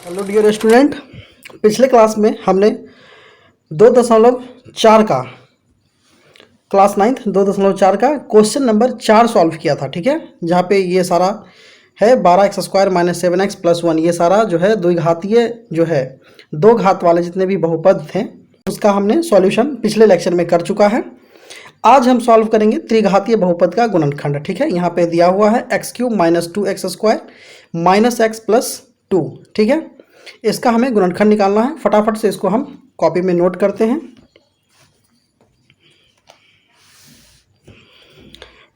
Hello dear student, पिछले class में हमने 2.4 का क्लास 9 2.4 का क्वेश्चन नंबर 4 सॉल्व किया था। ठीक है, जहाँ पे ये सारा है 12x² - 7x+1, ये सारा जो है द्विघातीय जो है दो घात वाले जितने भी बहुपद थे उसका हमने सॉल्यूशन पिछले लेक्चर में कर चुका है। आज हम सॉल्व करेंगे त्रिघातीय बहुपद का गुणनखंड। ठीक है, यहाँ पे दिया हुआ है x³ - 2x² - x+2। ठीक है, इसका हमें गुणनखंड निकालना है। फटाफट से इसको हम कॉपी में नोट करते हैं।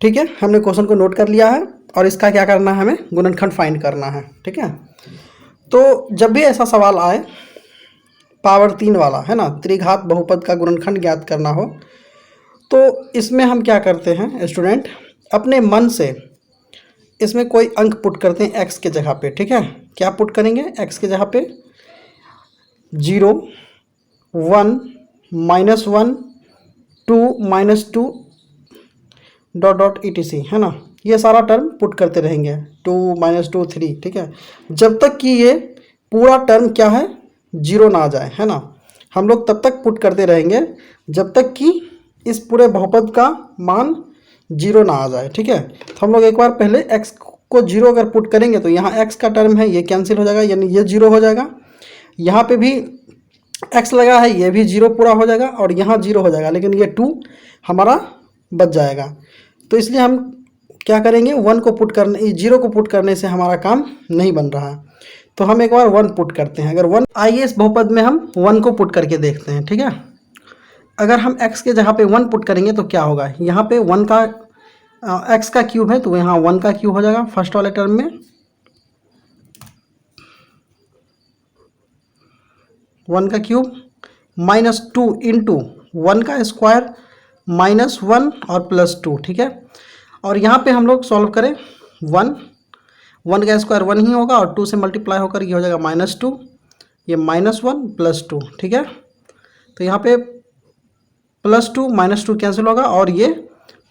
ठीक है, हमने क्वेश्चन को नोट कर लिया है और इसका क्या करना है, हमें गुणनखंड फाइंड करना है। ठीक है, तो जब भी ऐसा सवाल आए पावर 3 वाला है ना, त्रिघात बहुपद का गुणनखंड ज्ञात करना हो, तो इसमें हम क्या करते हैं स्टूडेंट, अपने मन से इसमें कोई अंक पुट करते हैं x के जगह पे। ठीक है, क्या पुट करेंगे x के जगह पे 0, 1, -1, 2, -2 etc है ना, ये सारा टर्म पुट करते रहेंगे 2, -2, 3। ठीक है, जब तक कि ये पूरा टर्म क्या है 0 ना आ जाए, है ना, हम लोग तब तक पुट करते रहेंगे जब तक कि इस पूरे बहुपद का मान 0 ना आ जाए। ठीक है, तो हम लोग एक बार पहले x को 0 अगर पुट करेंगे तो यहाँ x का टर्म है ये कैंसिल हो जाएगा, यानी ये 0 हो जाएगा। यहाँ पे भी x लगा है, ये भी 0 पूरा हो जाएगा और यहाँ 0 हो जाएगा, लेकिन ये 2 हमारा बच जाएगा। तो इसलिए हम क्या करेंगे, 1 को पुट करने 0 को पुट करने से हमारा काम नहीं बन रहा है, तो हम एक बार 1 पुट करते हैं। अगर 1 आइए इस बहुपद में हम 1 को पुट करके देखते हैं। ठीक है, अगर हम x के जगह पे 1 पुट करेंगे तो क्या होगा, यहाँ पे 1 का x का क्यूब है तो यहाँ 1 का क्यूब हो जाएगा फर्स्ट वाले टर्म में, 1 का क्यूब -2 इंटू 1 का स्क्वायर -1 और +2। ठीक है, और यहाँ पे हम लोग सॉल्व करें 1 का स्क्वायर 1 ही होगा और 2 से मल्टीप्लाई होकर ये हो जाएगा -2, ये -1 +2। ठीक है, तो यहाँ पे +2 -2 कैंसिल होगा और ये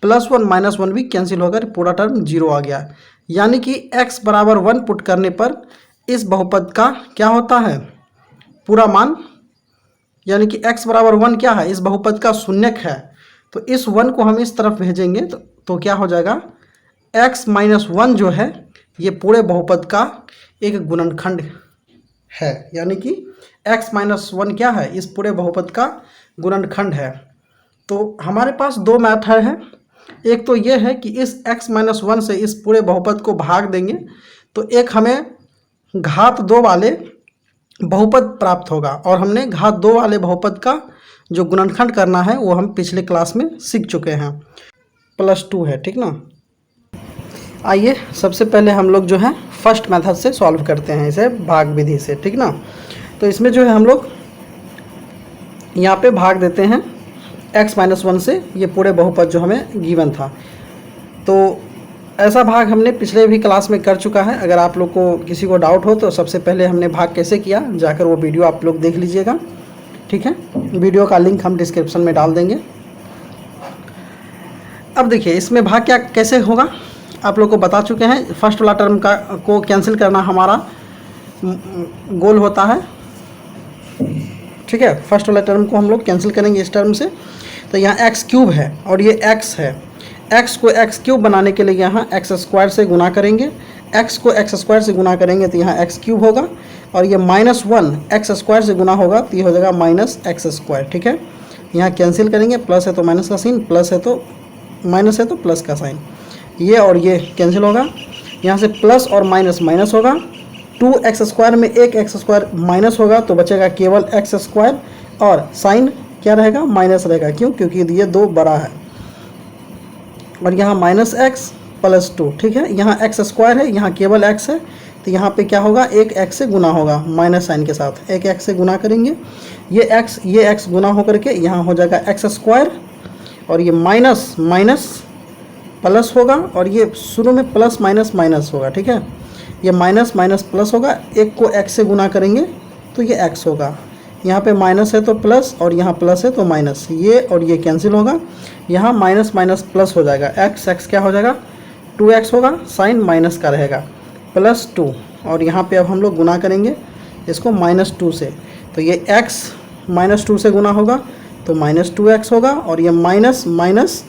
+1 -1 भी कैंसिल होकर पूरा टर्म 0 आ गया। यानी कि x बराबर 1 पुट करने पर इस बहुपद का क्या होता है, पूरा मान, यानी कि x बराबर 1 क्या है, इस बहुपद का शून्यक है। तो इस 1 को हम इस तरफ भेजेंगे तो क्या हो जाएगा, x - 1 जो है ये पूरे बहुपद का एक गुणनखंड है, यानी कि x - 1 क्या है, इस पूरे बहुपद का गुणनखंड है। तो हमारे पास दो मेथड है, एक तो ये है कि इस x - 1 से इस पूरे बहुपद को भाग देंगे तो एक हमें घात 2 वाले बहुपद प्राप्त होगा, और हमने घात 2 वाले बहुपद का जो गुणनखंड करना है वो हम पिछले क्लास में सीख चुके हैं, +2 है। ठीक ना, आइए सबसे पहले हम लोग जो है फर्स्ट मेथड से सॉल्व करते हैं, इसे भाग विधि से। ठीक ना, तो इसमें जो है हम लोग यहाँ पे भाग देते हैं x - 1 से ये पूरे बहुपद जो हमें गिवन था। तो ऐसा भाग हमने पिछले भी क्लास में कर चुका है। अगर आप लोग को किसी को डाउट हो तो सबसे पहले हमने भाग कैसे किया जाकर वो वीडियो आप लोग देख लीजिएगा। ठीक है, वीडियो का लिंक हम डिस्क्रिप्शन में डाल देंगे। अब देखिए इसमें भाग क्या कैसे होगा आप लोग को बता चुके हैं। फर्स्ट वाला टर्म का को कैंसिल करना हमारा गोल होता है। ठीक है, फर्स्ट वाला टर्म को हम लोग कैंसिल करेंगे इस टर्म से। तो यहाँ x³ है और ये x है, x को x³ बनाने के लिए यहाँ x² से गुना करेंगे, x को x² से गुना करेंगे तो यहाँ x³ होगा, और ये -1 x² से गुना होगा तो ये हो जाएगा -x²। ठीक है, यहाँ कैंसिल करेंगे, प्लस है तो माइनस का साइन, प्लस है तो माइनस है तो प्लस का साइन, ये और ये कैंसिल होगा। यहाँ से प्लस और माइनस माइनस होगा, 2x² में एक x² माइनस होगा तो बचेगा केवल x², और साइन क्या रहेगा, माइनस रहेगा। क्यों, क्योंकि ये 2 बड़ा है, और यहाँ -x + 2। ठीक है, यहाँ x² है, यहाँ केवल x है, तो यहाँ पे क्या होगा, एक x से गुना होगा माइनस साइन के साथ, एक x से गुना करेंगे, ये x गुना होकर के यहाँ हो जाएगा x², और ये माइनस माइनस प्लस होगा, और ये शुरू में प्लस माइनस माइनस होगा। ठीक है, ये माइनस माइनस प्लस होगा, एक को x से गुना करेंगे तो ये x होगा, यहाँ पे माइनस है तो प्लस और यहाँ प्लस है तो माइनस, ये और ये कैंसिल होगा, यहाँ माइनस माइनस प्लस हो जाएगा, x क्या हो जाएगा 2x होगा, साइन माइनस का रहेगा +2, और यहाँ पे अब हम लोग गुना करेंगे इसको -2 से, तो ये x -2 से गुना होगा तो -2x होगा, और ये माइनस माइनस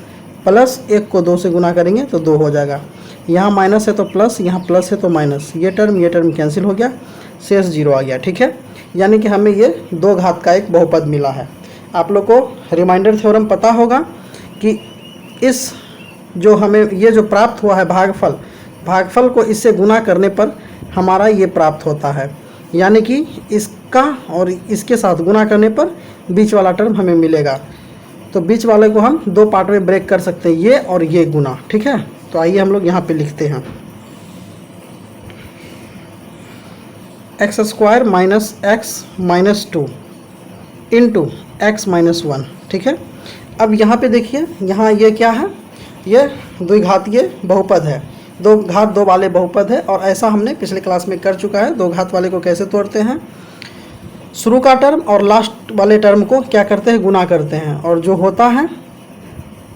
प्लस 1 को 2 से गुना करेंगे तो 2 हो जाएगा। यहाँ माइनस है तो प्लस, यहाँ प्लस है तो माइनस, ये टर्म कैंसिल हो गया, शेष 0 आ गया। ठीक है, यानी कि हमें ये 2 घात का एक बहुपद मिला है। आप लोग को रिमाइंडर थ्योरम पता होगा कि इस जो हमें ये जो प्राप्त हुआ है भागफल को इससे गुना करने पर हमारा ये प्राप्त होता है, यानी कि इसका और इसके साथ गुना करने पर बीच वाला टर्म हमें मिलेगा। तो बीच वाले को हम 2 पार्ट में ब्रेक कर सकते हैं, ये और ये गुना। ठीक है, तो आइए हम लोग यहाँ पे लिखते हैं x² minus x minus 2 into x minus 1। ठीक है, अब यहाँ पे देखिए, यहाँ ये क्या है, ये द्विघातीय बहुपद है, 2 घात 2 वाले बहुपद है, और ऐसा हमने पिछले क्लास में कर चुका है। 2 घात वाले को कैसे तोड़ते हैं, शुरू का टर्म और लास्ट वाले टर्म को क्या करते हैं, गुना करते हैं, और जो होता है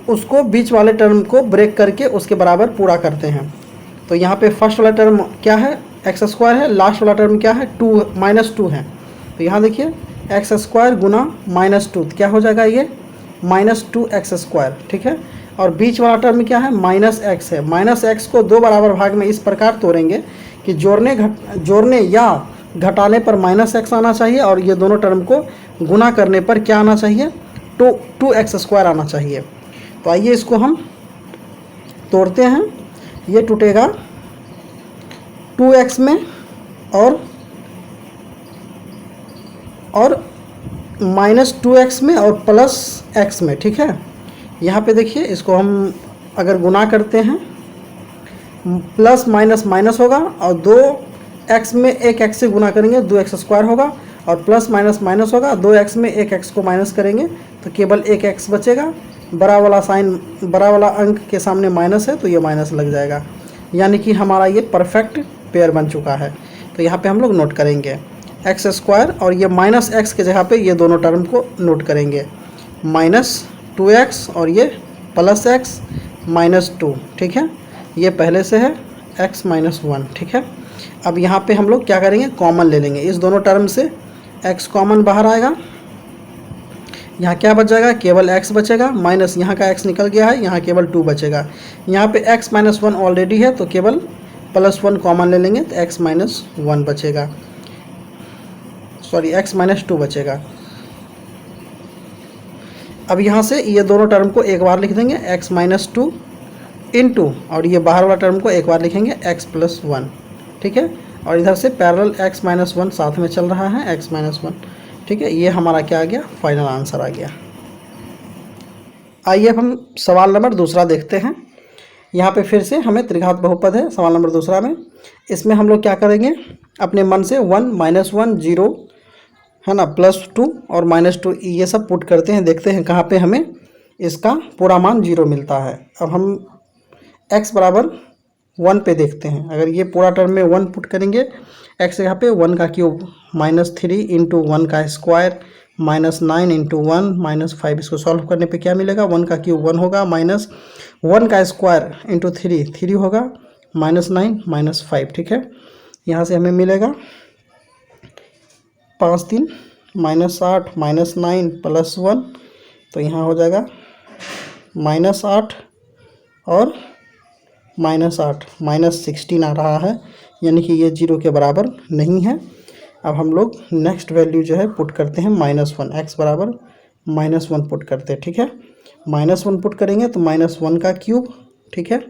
उसको बीच वाले टर्म को ब्रेक करके उसके बराबर पूरा करते हैं। तो यहाँ पे फर्स्ट वाला टर्म क्या है, x² है, लास्ट वाला टर्म क्या है, -2 है। तो यहाँ देखिए x² गुना -2 क्या हो जाएगा, ये -2x²। ठीक है, और बीच वाला टर्म क्या है, -x है। -x को 2 बराबर भाग में इस प्रकार तोड़ेंगे कि जोड़ने या घटाने पर -x आना चाहिए, और ये दोनों टर्म को गुना करने पर क्या आना चाहिए, 2x² आना चाहिए। तो आइए इसको हम तोड़ते हैं। ये टूटेगा 2x में और -2x में और +x में। ठीक है, यहाँ पे देखिए, इसको हम अगर गुना करते हैं, प्लस माइनस माइनस होगा, और 2x में 1x से गुना करेंगे 2x² होगा, और प्लस माइनस माइनस होगा, 2x में 1x को माइनस करेंगे तो केवल 1x बचेगा। बड़ा वाला अंक के सामने माइनस है तो ये माइनस लग जाएगा, यानी कि हमारा ये परफेक्ट पेयर बन चुका है। तो यहाँ पे हम लोग नोट करेंगे x² और ये -x के जगह पे ये दोनों टर्म को नोट करेंगे, -2x और ये +x -2। ठीक है, ये पहले से है x - 1। ठीक है, अब यहाँ पे हम लोग क्या करेंगे, कॉमन ले लेंगे इस दोनों टर्म से, x कॉमन बाहर आएगा, यहाँ क्या बच जाएगा, केवल x बचेगा, माइनस यहाँ का x निकल गया है, यहाँ केवल 2 बचेगा। यहाँ पे x - 1 ऑलरेडी है तो केवल +1 कॉमन ले लेंगे तो x - 1 बचेगा, सॉरी x - 2 बचेगा। अब यहाँ से ये दोनों टर्म को एक बार लिख देंगे, x - 2 इंटू, और ये बाहर वाला टर्म को एक बार लिखेंगे x + 1। ठीक है, और इधर से पैरेलल x - 1 साथ में चल रहा है, x - 1। ठीक है, ये हमारा क्या आ गया, फाइनल आंसर आ गया। आइए अब हम सवाल नंबर दूसरा देखते हैं। यहाँ पे फिर से हमें त्रिघात बहुपद है सवाल नंबर दूसरा में। इसमें हम लोग क्या करेंगे, अपने मन से 1 - 1 0 है ना, +2 और -2 ये सब पुट करते हैं, देखते हैं कहाँ पे हमें इसका पूरा मान 0 मिलता है। अब हम x बराबर 1 पे देखते हैं, अगर ये पूरा टर्म में 1 पुट करेंगे, x यहाँ पे 1 का क्यूब -3 इंटू 1 का स्क्वायर -9 इंटू 1 -5, इसको सॉल्व करने पे क्या मिलेगा, 1 का क्यूब 1 होगा, -1 का स्क्वायर इंटू 3 होगा, -9 -5। ठीक है, यहाँ से हमें मिलेगा 5 3 -8 -9 +1, तो यहाँ हो जाएगा -8 और -8 -16 आ रहा है, यानी कि ये 0 के बराबर नहीं है। अब हम लोग नेक्स्ट वैल्यू जो है पुट करते हैं -1, x बराबर -1 पुट करते हैं। ठीक है, -1 पुट करेंगे तो -1 का क्यूब। ठीक है,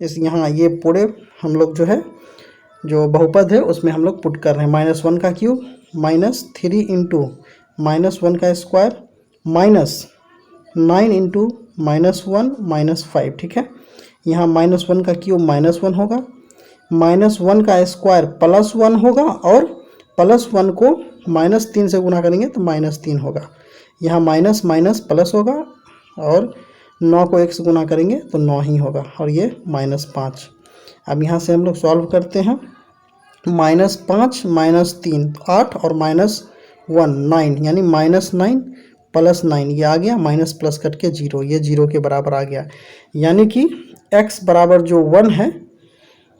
इस यहाँ ये पूरे हम लोग जो है जो बहुपद है उसमें हम लोग पुट कर रहे हैं, -1 का क्यूब -3 इंटू -1 का स्क्वायर -9 इंटू -1 -5। ठीक है, यहाँ -1 का क्यूब -1 होगा, -1 का स्क्वायर +1 होगा, और +1 को -3 से गुना करेंगे तो -3 होगा। यहाँ माइनस माइनस प्लस होगा, और 9 को 1 से गुना करेंगे तो 9 ही होगा, और ये -5। अब यहाँ से हम लोग सॉल्व करते हैं, -5 -3 8 और -1 9, यानी -9 + 9 ये आ गया, माइनस प्लस कट के 0, ये 0 के बराबर आ गया। यानी कि x बराबर जो 1 है,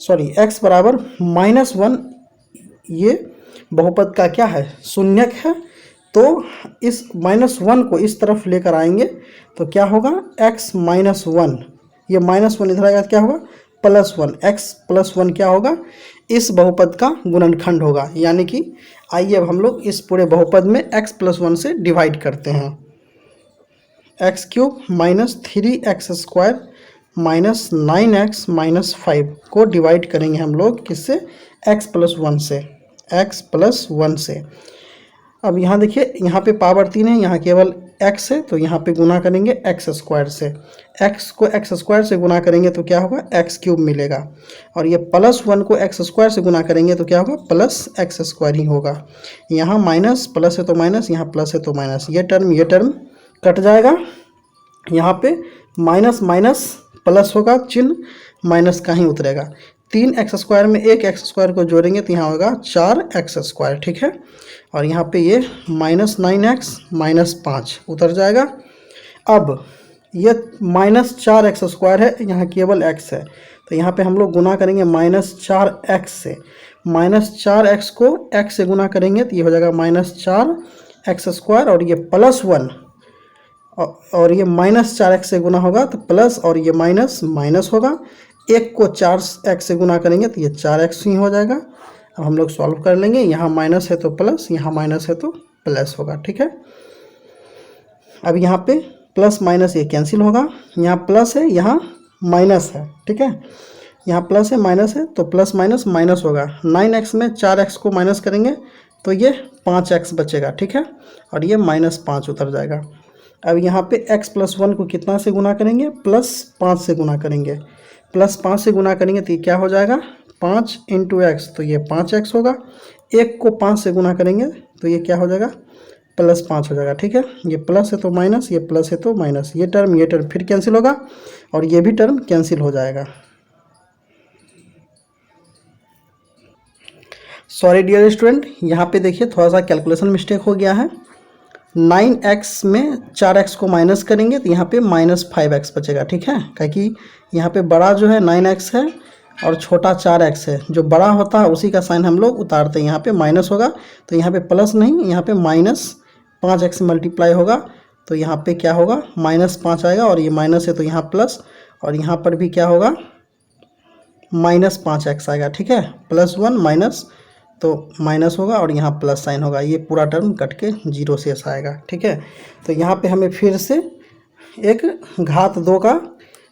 सॉरी x बराबर -1, ये बहुपद का क्या है, शून्यक है। तो इस -1 को इस तरफ लेकर आएंगे तो क्या होगा, x -1, ये -1 इधर आएगा, क्या होगा +1, x +1 क्या होगा, इस बहुपद का गुणनखंड होगा। यानी कि आइए अब हम लोग इस पूरे बहुपद में x +1 से डिवाइड करते हैं। x³ -3x² -9x -5 को डिवाइड करेंगे हम लोग किससे, x + 1 से। अब यहाँ देखिए, यहाँ पे पावर 3 है, यहाँ केवल x है, तो यहाँ पे गुना करेंगे x² से। x को x² से गुना करेंगे तो क्या होगा, x³ मिलेगा। और ये +1 को x² से गुना करेंगे तो क्या होगा, +x² ही होगा। यहाँ माइनस प्लस है तो माइनस, यहाँ प्लस है तो माइनस, ये टर्म कट जाएगा। यहाँ पे माइनस माइनस प्लस होगा, चिन्ह माइनस का ही उतरेगा। 3x² में 1x² को जोड़ेंगे तो यहाँ होगा 4x², ठीक है। और यहाँ पे ये -9x -5 उतर जाएगा। अब ये -4x² है, यहाँ केवल x है, तो यहाँ पे हम लोग गुना करेंगे -4x से। -4x को x से गुना करेंगे तो ये हो जाएगा -4x², और ये +1, और ये -4x से गुना होगा तो प्लस, और ये माइनस माइनस होगा। 1 को 4x से गुना करेंगे तो ये 4x ही हो जाएगा। अब हम लोग सॉल्व कर लेंगे, यहाँ माइनस है तो प्लस, यहाँ माइनस है तो प्लस होगा, ठीक है। अब यहाँ पे प्लस माइनस ये कैंसिल होगा, यहाँ प्लस है यहाँ माइनस है, ठीक है। यहाँ प्लस है माइनस है तो प्लस माइनस माइनस होगा। 9x में 4x को माइनस करेंगे तो ये 5x बचेगा, ठीक है। और ये -5 उतर जाएगा। अब यहाँ पे x + 1 को कितना से गुना करेंगे, +5 से गुना करेंगे। +5 से गुना करेंगे तो ये क्या हो जाएगा, 5 × x, तो ये 5x होगा। 1 को 5 से गुना करेंगे तो ये क्या हो जाएगा, +5 हो जाएगा, ठीक है। ये प्लस है तो माइनस, ये प्लस है तो माइनस, ये टर्म फिर कैंसिल होगा, और ये भी टर्म कैंसिल हो जाएगा। सॉरी डियर स्टूडेंट, यहाँ पे देखिए थोड़ा सा कैलकुलेशन मिस्टेक हो गया है। 9x में 4x को माइनस करेंगे तो यहाँ पे -5x बचेगा, ठीक है। क्योंकि यहाँ पे बड़ा जो है 9x है और छोटा 4x है, जो बड़ा होता है उसी का साइन हम लोग उतारते हैं। यहाँ पे माइनस होगा तो यहाँ पे प्लस नहीं, यहाँ पे -5x मल्टीप्लाई होगा, तो यहाँ पे क्या होगा, -5 आएगा, और ये माइनस है तो यहाँ प्लस, और यहाँ पर भी क्या होगा, -5x आएगा, ठीक है। +1 माइनस तो माइनस होगा, और यहाँ प्लस साइन होगा, ये पूरा टर्म कट के 0 शेष आएगा, ठीक है। तो यहाँ पे हमें फिर से एक घात 2 का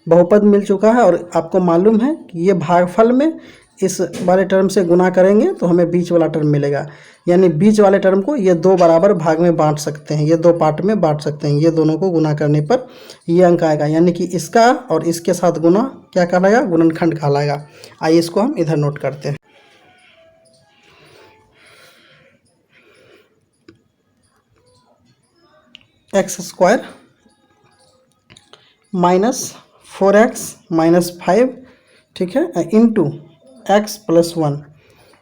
बहुपद मिल चुका है, और आपको मालूम है कि ये भागफल में इस वाले टर्म से गुना करेंगे तो हमें बीच वाला टर्म मिलेगा। यानी बीच वाले टर्म को ये 2 बराबर भाग में बांट सकते हैं, ये 2 पार्ट में बांट सकते हैं। ये दोनों को गुना करने पर ये अंक आएगा, यानी कि इसका और इसके साथ गुना क्या कहलाएगा, गुणनखंड कहलाएगा। आइए इसको हम इधर नोट करते हैं। x² -4x -5, ठीक है, इंटू x + 1,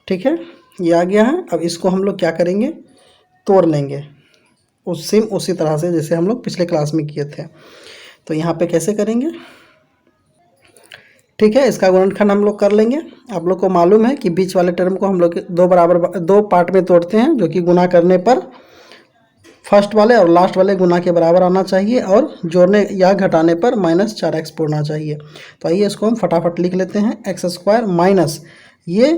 ठीक है, ये आ गया है। अब इसको हम लोग क्या करेंगे, तोड़ लेंगे उसी तरह से जैसे हम लोग पिछले क्लास में किए थे। तो यहाँ पे कैसे करेंगे, ठीक है, इसका गुणनखंड हम लोग कर लेंगे। आप लोग को मालूम है कि बीच वाले टर्म को हम लोग 2 पार्ट में तोड़ते हैं, जो कि गुना करने पर फर्स्ट वाले और लास्ट वाले गुना के बराबर आना चाहिए, और जोड़ने या घटाने पर -4x पड़ना चाहिए। तो आइए इसको हम फटाफट लिख लेते हैं। x² माइनस ये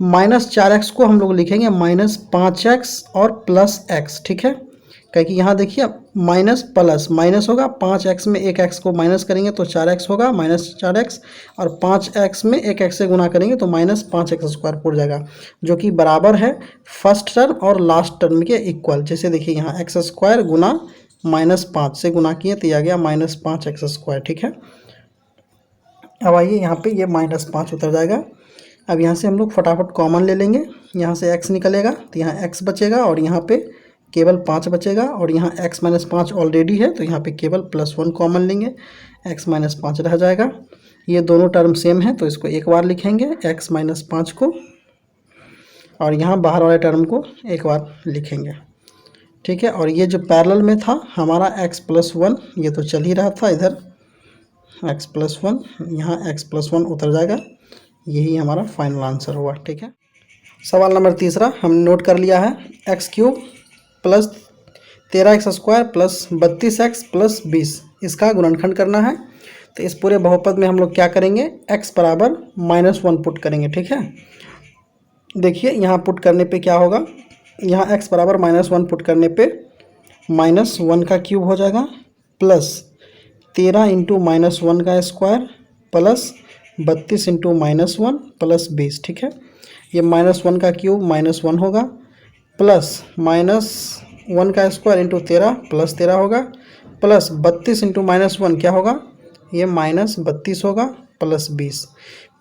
-4x को हम लोग लिखेंगे -5x और +x, ठीक है। क्योंकि यहाँ देखिए माइनस प्लस माइनस होगा, 5x में 1x को माइनस करेंगे तो 4x होगा, -4x, और 5x में 1x से गुना करेंगे तो -5x² पड़ जाएगा, जो कि बराबर है फर्स्ट टर्म और लास्ट टर्म के इक्वल। जैसे देखिए यहाँ x² गुना -5 से गुना किए तो ये आ गया -5x², ठीक है। अब आइए यहाँ पे ये -5 उतर जाएगा। अब यहाँ से हम लोग फटाफट कॉमन ले लेंगे, यहाँ से x निकलेगा तो यहाँ x बचेगा, और यहाँ पे केवल 5 बचेगा, और यहाँ x - 5 ऑलरेडी है तो यहाँ पे केवल +1 कॉमन लेंगे, x - 5 रह जाएगा। ये दोनों टर्म सेम है तो इसको एक बार लिखेंगे x - 5 को, और यहाँ बाहर वाले टर्म को एक बार लिखेंगे, ठीक है। और ये जो पैरेलल में था हमारा x + 1, ये तो चल ही रहा था इधर, x + 1, यहाँ x + 1 उतर जाएगा। यही हमारा फाइनल आंसर हुआ, ठीक है। सवाल नंबर तीसरा हमने नोट कर लिया है, x cube plus 13x² plus 32x plus 20 इसका गुणनखंड करना है। तो इस पूरे बहुपद में हम लोग क्या करेंगे, x बराबर -1 पुट करेंगे। ठीक है, देखिए यहाँ पुट करने पे क्या होगा, यहाँ x बराबर -1 पुट करने पे -1 का क्यूब हो जाएगा प्लस 13 इंटू -1 का स्क्वायर प्लस 32 इंटू -1 प्लस 20। ठीक है, ये -1 का क्यूब -1 होगा प्लस -1 का स्क्वायर इंटू 13 प्लस 13 होगा प्लस 32 इंटू -1 क्या होगा, ये -32 होगा प्लस 20,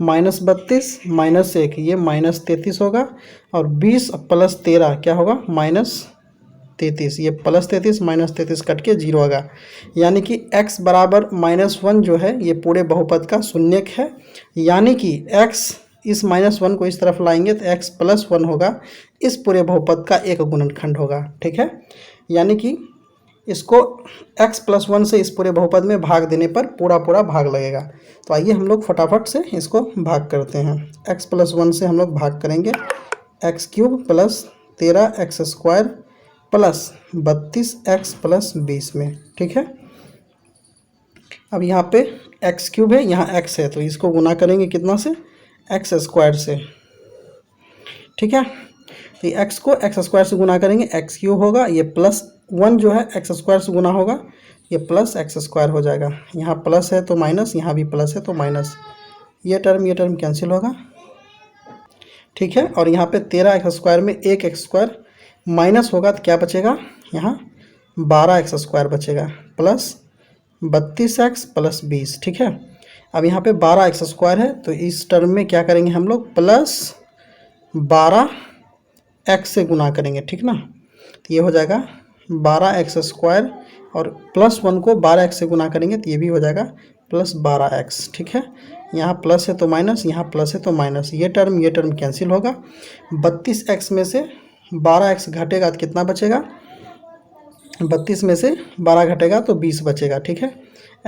-32 -1 ये -33 होगा और 20 प्लस 13 क्या होगा, -33, ये +33 -33 कट के 0 होगा। यानी कि x बराबर -1 जो है ये पूरे बहुपद का शून्यक है, यानी कि x इस -1 को इस तरफ लाएंगे तो x + 1 होगा, इस पूरे बहुपद का एक गुणनखंड होगा। ठीक है, यानी कि इसको x + 1 से इस पूरे बहुपद में भाग देने पर पूरा भाग लगेगा। तो आइए हम लोग फटाफट से इसको भाग करते हैं। x + 1 से हम लोग भाग करेंगे, x³ plus 13x² plus 32x plus 20 में। ठीक है, अब यहाँ पे x³ है, यहाँ x है, तो इसको गुना करेंगे कितना से, x² से। ठीक है, तो x को x² से गुना करेंगे, x³ होगा, ये +1 जो है x² से गुना होगा, ये प्लस x² हो जाएगा। यहाँ प्लस है तो माइनस, यहाँ भी प्लस है तो माइनस, ये टर्म कैंसिल होगा। ठीक है, और यहाँ पे 13x² में एक x² माइनस होगा तो क्या बचेगा, यहाँ 12x² बचेगा प्लस 32x प्लस 20। ठीक है, अब यहाँ पे 12x² है तो इस टर्म में क्या करेंगे हम लोग, प्लस 12x से गुना करेंगे। ठीक ना, तो ये हो जाएगा 12x² और +1 को 12x से गुना करेंगे तो ये भी हो जाएगा प्लस 12x। ठीक है, यहाँ प्लस है तो माइनस, यहाँ प्लस है तो माइनस, ये टर्म कैंसिल होगा। 32x में से 12x घटेगा तो कितना बचेगा, 32 में से 12 घटेगा तो 20 बचेगा। ठीक है,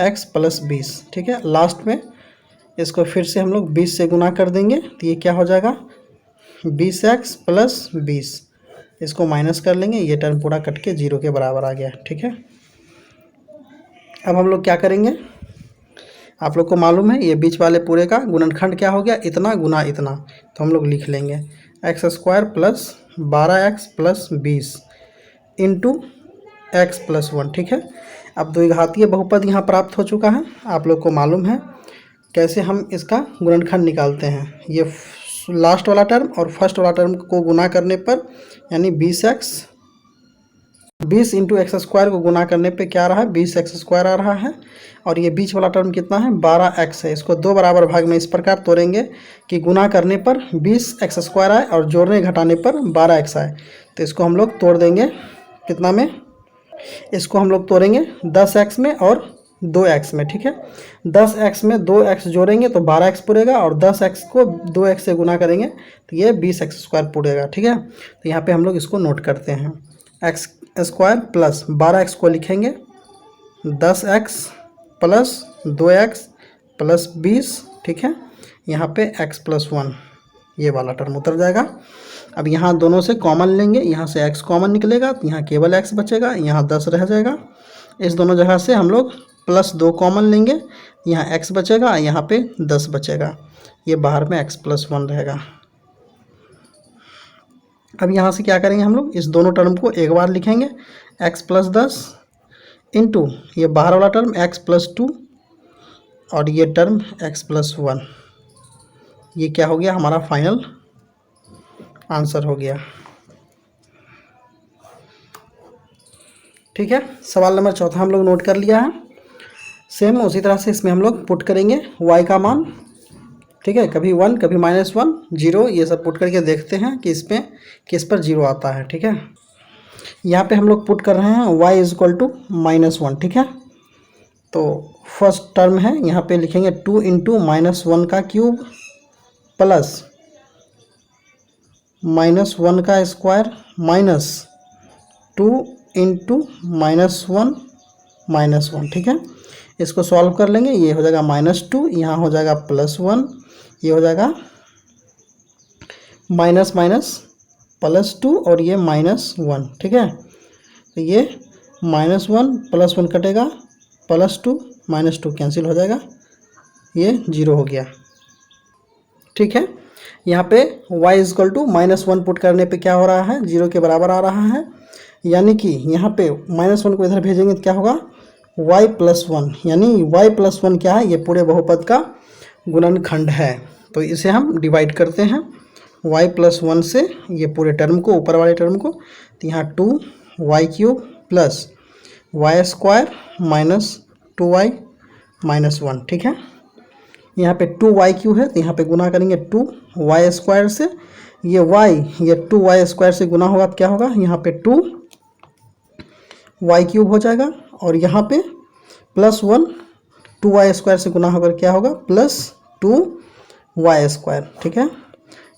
x प्लस 20। ठीक है, लास्ट में इसको फिर से हम लोग 20 से गुना कर देंगे तो ये क्या हो जाएगा, 20x प्लस 20, इसको माइनस कर लेंगे, ये टर्म पूरा कट के 0 के बराबर आ गया। ठीक है, अब हम लोग क्या करेंगे, आप लोग को मालूम है ये बीच वाले पूरे का गुणनखंड क्या हो गया, इतना गुना इतना, तो हम लोग लिख लेंगे x² plus 12x plus 20 into x plus 1। ठीक है, अब द्विघातीय बहुपद यहाँ प्राप्त हो चुका है। आप लोग को मालूम है कैसे हम इसका गुणनखंड निकालते हैं, ये लास्ट वाला टर्म और फर्स्ट वाला टर्म को गुना करने पर, यानी 20 इंटू x² को गुना करने पे क्या रहा है, 20x² आ रहा है, और ये बीच वाला टर्म कितना है, 12x है। इसको दो बराबर भाग में इस प्रकार तोड़ेंगे कि गुना करने पर 20x² आए और जोड़ने घटाने पर 12x आए। तो इसको हम लोग तोड़ देंगे कितना में, इसको हम लोग तोड़ेंगे 10x में और 2x में। ठीक है, 10x में 2x जोड़ेंगे तो 12x पुरेगा और 10x को 2x से गुना करेंगे तो ये 20x² पुरेगा। ठीक है, तो यहाँ पे हम लोग इसको नोट करते हैं, x² प्लस 12x को लिखेंगे 10x प्लस 2x प्लस 20। ठीक है, यहाँ पे x प्लस 1 ये वाला टर्म उतर जाएगा। अब यहाँ दोनों से कॉमन लेंगे, यहाँ से x कॉमन निकलेगा तो यहाँ केवल x बचेगा, यहाँ 10 रह जाएगा। इस दोनों जगह से हम लोग +2 कॉमन लेंगे, यहाँ x बचेगा, यहाँ पे 10 बचेगा, ये बाहर में x प्लस 1 रहेगा। अब यहाँ से क्या करेंगे हम लोग, इस दोनों टर्म को एक बार लिखेंगे, x प्लस 10 इंटू ये बाहर वाला टर्म x प्लस 2 और ये टर्म x प्लस 1, ये क्या हो गया, हमारा फाइनल आंसर हो गया। ठीक है, सवाल नंबर 4 हम लोग नोट कर लिया है। सेम उसी तरह से इसमें हम लोग पुट करेंगे y का मान। ठीक है, कभी 1 कभी -1 0, ये सब पुट करके देखते हैं कि इसमें किस पर 0 आता है। ठीक है, यहाँ पे हम लोग पुट कर रहे हैं y = -1। ठीक है, तो फर्स्ट टर्म है, यहाँ पे लिखेंगे 2 इंटू -1 का क्यूब प्लस -1 का स्क्वायर माइनस 2 इंटू -1 ठीक है, इसको सॉल्व कर लेंगे, ये हो जाएगा -2, यहाँ हो जाएगा +1, ये हो जाएगा माइनस माइनस +2 और ये -1, ठीक है। तो ये -1 +1 कटेगा, +2 -2 कैंसिल हो जाएगा, ये 0 हो गया, ठीक है। यहाँ पे y = -1 पुट करने पे क्या हो रहा है, 0 के बराबर आ रहा है। यानी कि यहाँ पे -1 को इधर भेजेंगे तो क्या होगा, y + 1, यानी y + 1 क्या है, ये पूरे बहुपद का गुणनखंड है। तो इसे हम डिवाइड करते हैं y + 1 से, ये पूरे टर्म को, ऊपर वाले टर्म को। तो यहाँ 2y³ + y² - 2y - 1, ठीक है। यहाँ पे 2y³ है तो यहाँ पे गुना करेंगे 2y² से, ये ये 2y² से गुना होगा तो क्या होगा, यहाँ पे 2y³ हो जाएगा। और यहाँ पे +1 2y² से गुना होकर क्या होगा, +2y², ठीक है।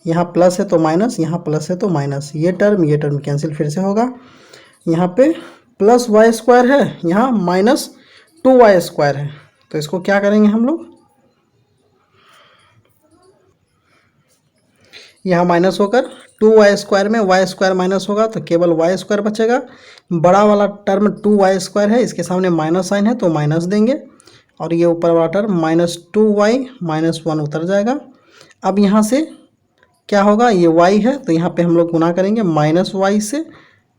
यहाँ प्लस है तो माइनस, यहाँ प्लस है तो माइनस, ये टर्म कैंसिल फिर से होगा। यहाँ पे +y² है, यहाँ -2y² है, तो इसको क्या करेंगे हम लोग, यहाँ माइनस होकर 2y² में y² माइनस होगा तो केवल y² बचेगा। बड़ा वाला टर्म 2y² है, इसके सामने माइनस साइन है तो माइनस देंगे, और ये ऊपर वाला टर्म -2y - 1 उतर जाएगा। अब यहाँ से क्या होगा, ये y है तो यहाँ पे हम लोग गुना करेंगे -y से,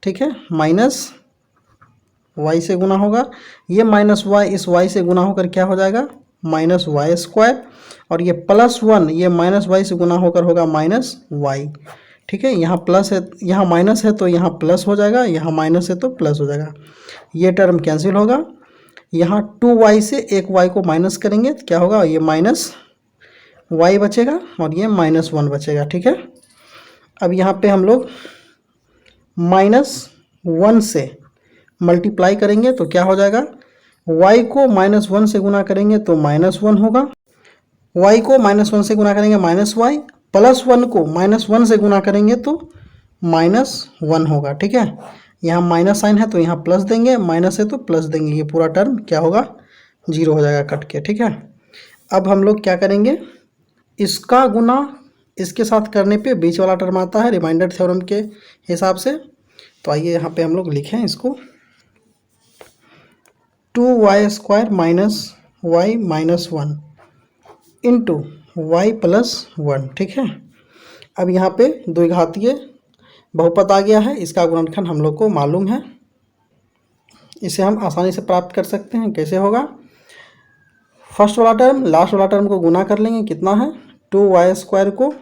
ठीक है, -y से गुना होगा, ये -y इस y से गुना होकर क्या हो जाएगा, -y², और ये +1 ये -y से गुना होकर होगा -y, ठीक है। यहाँ प्लस है, यहाँ माइनस है तो यहाँ प्लस हो जाएगा, यहाँ माइनस है तो प्लस हो जाएगा, ये टर्म कैंसिल होगा। यहाँ 2y से एक y को माइनस करेंगे तो क्या होगा, ये -y बचेगा और ये -1 बचेगा, ठीक है। अब यहाँ पे हम लोग -1 से मल्टीप्लाई करेंगे तो क्या हो जाएगा, y को -1 से गुना करेंगे तो -1 होगा, y को -1 से गुना करेंगे -y, +1 को -1 से गुना करेंगे तो -1 होगा, ठीक है। यहाँ माइनस साइन है तो यहाँ प्लस देंगे, माइनस है तो प्लस देंगे, ये पूरा टर्म क्या होगा, 0 हो जाएगा कट के, ठीक है। अब हम लोग क्या करेंगे, इसका गुना इसके साथ करने पे बीच वाला टर्म आता है रिमाइंडर थ्योरम के हिसाब से। तो आइए यहाँ पे हम लोग लिखें इसको, 2y² - y - 1 इंटू y + 1, ठीक है। अब यहाँ पे द्विघातीय बहुपद आ गया है, इसका गुणनखंड हम लोग को मालूम है, इसे हम आसानी से प्राप्त कर सकते हैं। कैसे होगा, फर्स्ट वाला टर्म लास्ट वाला टर्म को गुना कर लेंगे, कितना है, 2y² को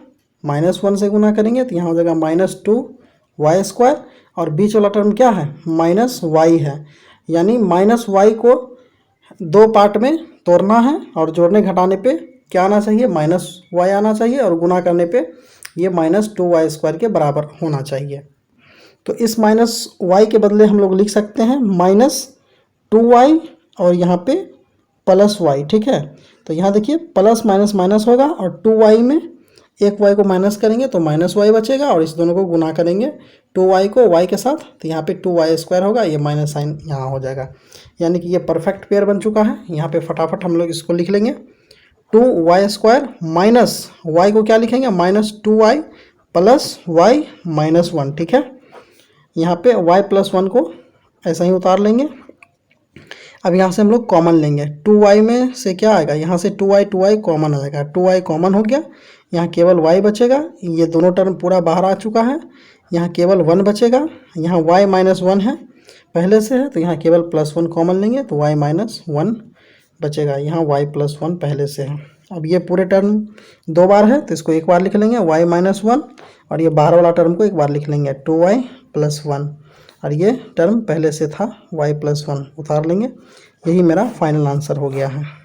-1 से गुना करेंगे तो यहाँ हो जाएगा -2y², और बीच वाला टर्म क्या है, -y है, यानी -y को 2 पार्ट में तोड़ना है, और जोड़ने घटाने पे क्या आना चाहिए, -y आना चाहिए, और गुना करने पे ये -2y² के बराबर होना चाहिए। तो इस -y के बदले हम लोग लिख सकते हैं -2y और यहाँ पे +y, ठीक है। तो यहाँ देखिए प्लस माइनस माइनस होगा, और 2y में एक y को माइनस करेंगे तो -y बचेगा, और इस दोनों को गुना करेंगे 2y को y के साथ तो यहाँ पे 2y² होगा, ये माइनस साइन यहाँ हो जाएगा, यानी कि ये परफेक्ट पेयर बन चुका है। यहाँ पे फटाफट हम लोग इसको लिख लेंगे, 2y² माइनस y को क्या लिखेंगे, -2y + y - 1, ठीक है। यहाँ पे y + 1 को ऐसा ही उतार लेंगे। अब यहाँ से हम लोग कॉमन लेंगे, 2y में से क्या आएगा, यहाँ से 2y कॉमन आ जाएगा, 2y कॉमन हो गया, यहाँ केवल y बचेगा, ये दोनों टर्म पूरा बाहर आ चुका है, यहाँ केवल 1 बचेगा, यहाँ y - 1 है पहले से है तो यहाँ केवल +1 कॉमन लेंगे तो y - 1 बचेगा, यहाँ y + 1 पहले से है। अब ये पूरे टर्म 2 बार है तो इसको एक बार लिख लेंगे y - 1, और ये बाहर वाला टर्म को एक बार लिख लेंगे 2y + 1, और ये टर्म पहले से था y + 1 उतार लेंगे। यही मेरा फाइनल आंसर हो गया है।